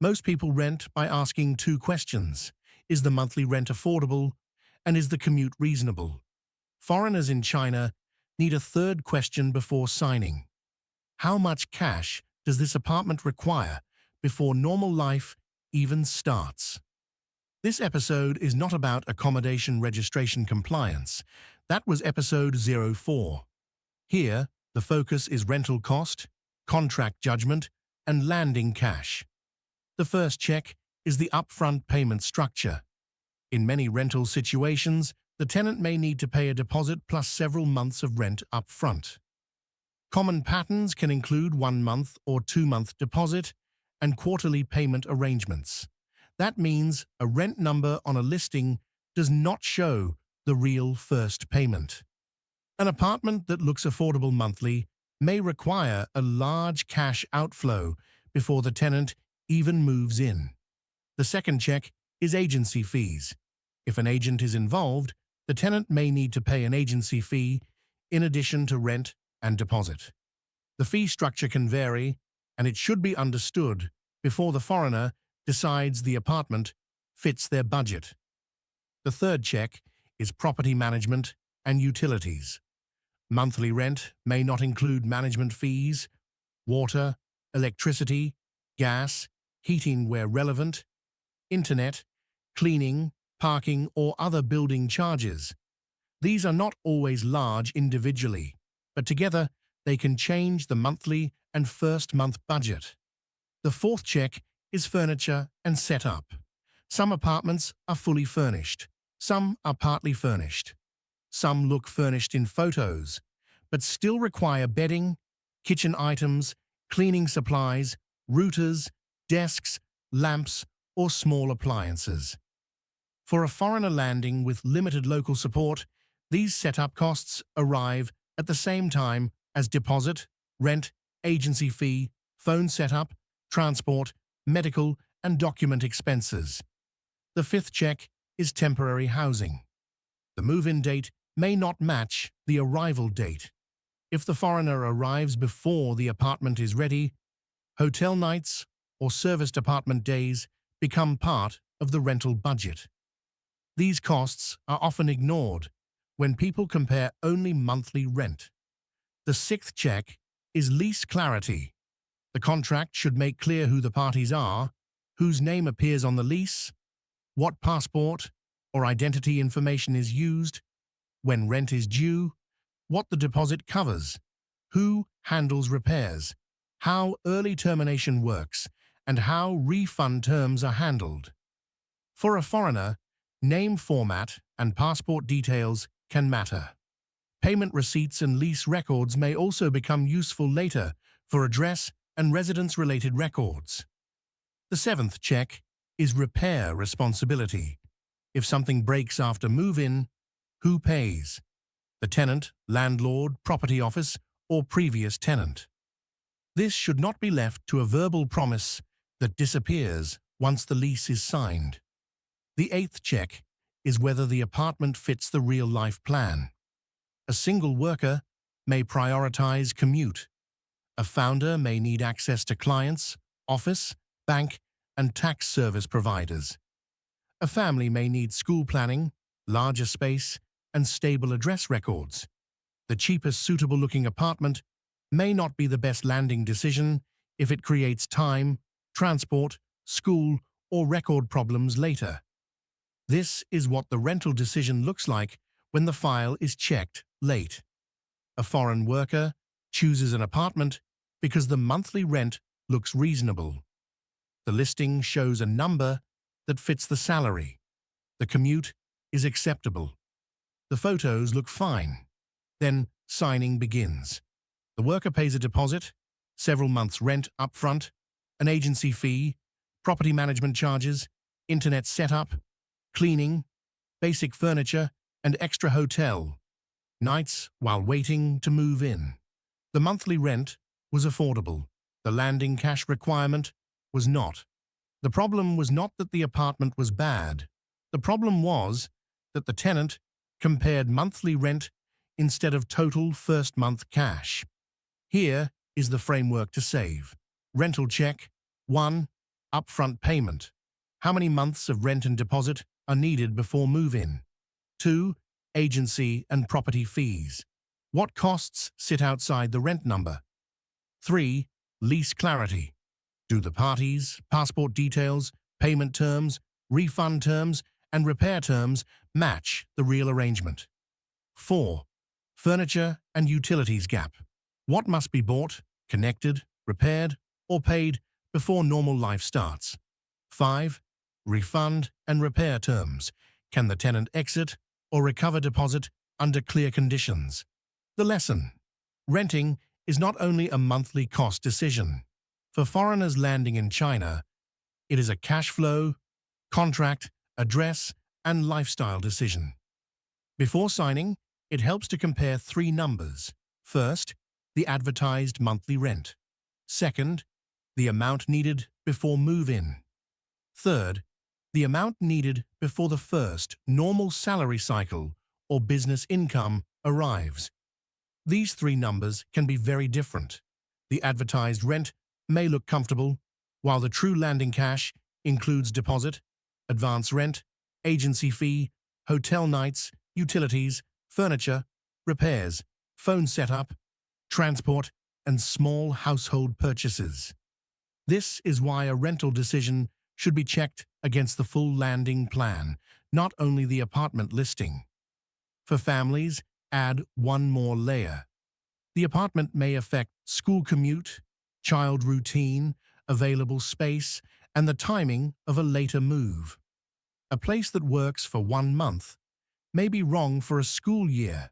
Most people rent by asking two questions. Is the monthly rent affordable? And is the commute reasonable? Foreigners in China need a third question before signing. How much cash does this apartment require before normal life even starts? This episode is not about accommodation registration compliance. That was episode 04. Here, the focus is rental cost, contract judgment, and landing cash. The first check is the upfront payment structure. In many rental situations, the tenant may need to pay a deposit plus several months of rent upfront. Common patterns can include 1 month or 2-month deposit and quarterly payment arrangements. That means a rent number on a listing does not show the real first payment. An apartment that looks affordable monthly may require a large cash outflow before the tenant even moves in. The second check is agency fees. If an agent is involved, the tenant may need to pay an agency fee in addition to rent and deposit. The fee structure can vary, and it should be understood before the foreigner decides the apartment fits their budget. The third check is property management and utilities. Monthly rent may not include management fees, water, electricity, gas, heating where relevant, internet, cleaning, parking, or other building charges. These are not always large individually, but together they can change the monthly and first-month budget. The fourth check is furniture and setup. Some apartments are fully furnished. Some are partly furnished. Some look furnished in photos, but still require bedding, kitchen items, cleaning supplies, routers, desks, lamps, or small appliances. For a foreigner landing with limited local support, these setup costs arrive at the same time as deposit, rent, agency fee, phone setup, transport, medical, and document expenses. The fifth check is temporary housing. The move-in date may not match the arrival date. If the foreigner arrives before the apartment is ready, hotel nights or serviced apartment days become part of the rental budget. These costs are often ignored when people compare only monthly rent. The sixth check is lease clarity. The contract should make clear who the parties are, whose name appears on the lease, what passport or identity information is used, when rent is due, what the deposit covers, who handles repairs, how early termination works, and how refund terms are handled. For a foreigner, name format and passport details can matter. Payment receipts and lease records may also become useful later for address and residence-related records. The seventh check is repair responsibility. If something breaks after move-in, who pays? The tenant, landlord, property office, or previous tenant. This should not be left to a verbal promise that disappears once the lease is signed. The eighth check is whether the apartment fits the real-life plan. A single worker may prioritize commute. A founder may need access to clients, office, bank, and tax service providers. A family may need school planning, larger space, and stable address records. The cheapest suitable-looking apartment may not be the best landing decision if it creates time, transport, school, or record problems later. This is what the rental decision looks like when the file is checked late. A foreign worker chooses an apartment because the monthly rent looks reasonable. The listing shows a number that fits the salary. The commute is acceptable. The photos look fine. Then signing begins. The worker pays a deposit, several months' rent upfront, an agency fee, property management charges, internet setup, cleaning, basic furniture, and extra hotel nights while waiting to move in. The monthly rent was affordable. The landing cash requirement was not. The problem was not that the apartment was bad. The problem was that the tenant compared monthly rent instead of total first-month cash. Here is the framework to save. Rental check. 1. Upfront payment. How many months of rent and deposit are needed before move-in? 2. Agency and property fees. What costs sit outside the rent number? 3. Lease clarity. Do the parties, passport details, payment terms, refund terms, and repair terms match the real arrangement? 4. Furniture and utilities gap. What must be bought, connected, repaired, or paid before normal life starts? 5. Refund and repair terms. Can the tenant exit or recover deposit under clear conditions? The lesson. Renting is not only a monthly cost decision. For foreigners landing in China, it is a cash flow, contract, address, and lifestyle decision. Before signing, it helps to compare three numbers. First, the advertised monthly rent. Second, the amount needed before move-in. Third, the amount needed before the first normal salary cycle or business income arrives. These three numbers can be very different. The advertised rent may look comfortable, while the true landing cash includes deposit, advance rent, agency fee, hotel nights, utilities, furniture, repairs, phone setup, transport, and small household purchases. This is why a rental decision should be checked against the full landing plan, not only the apartment listing. For families, add one more layer. The apartment may affect school commute, child routine, available space, and the timing of a later move. A place that works for 1 month may be wrong for a school year.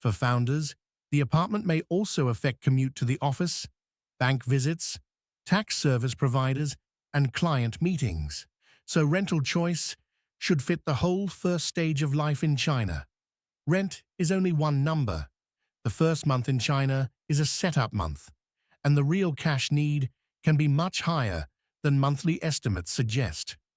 For founders, the apartment may also affect commute to the office, bank visits, tax service providers, and client meetings. So rental choice should fit the whole first stage of life in China. Rent is only one number. The first month in China is a setup month, and the real cash need can be much higher than monthly estimates suggest.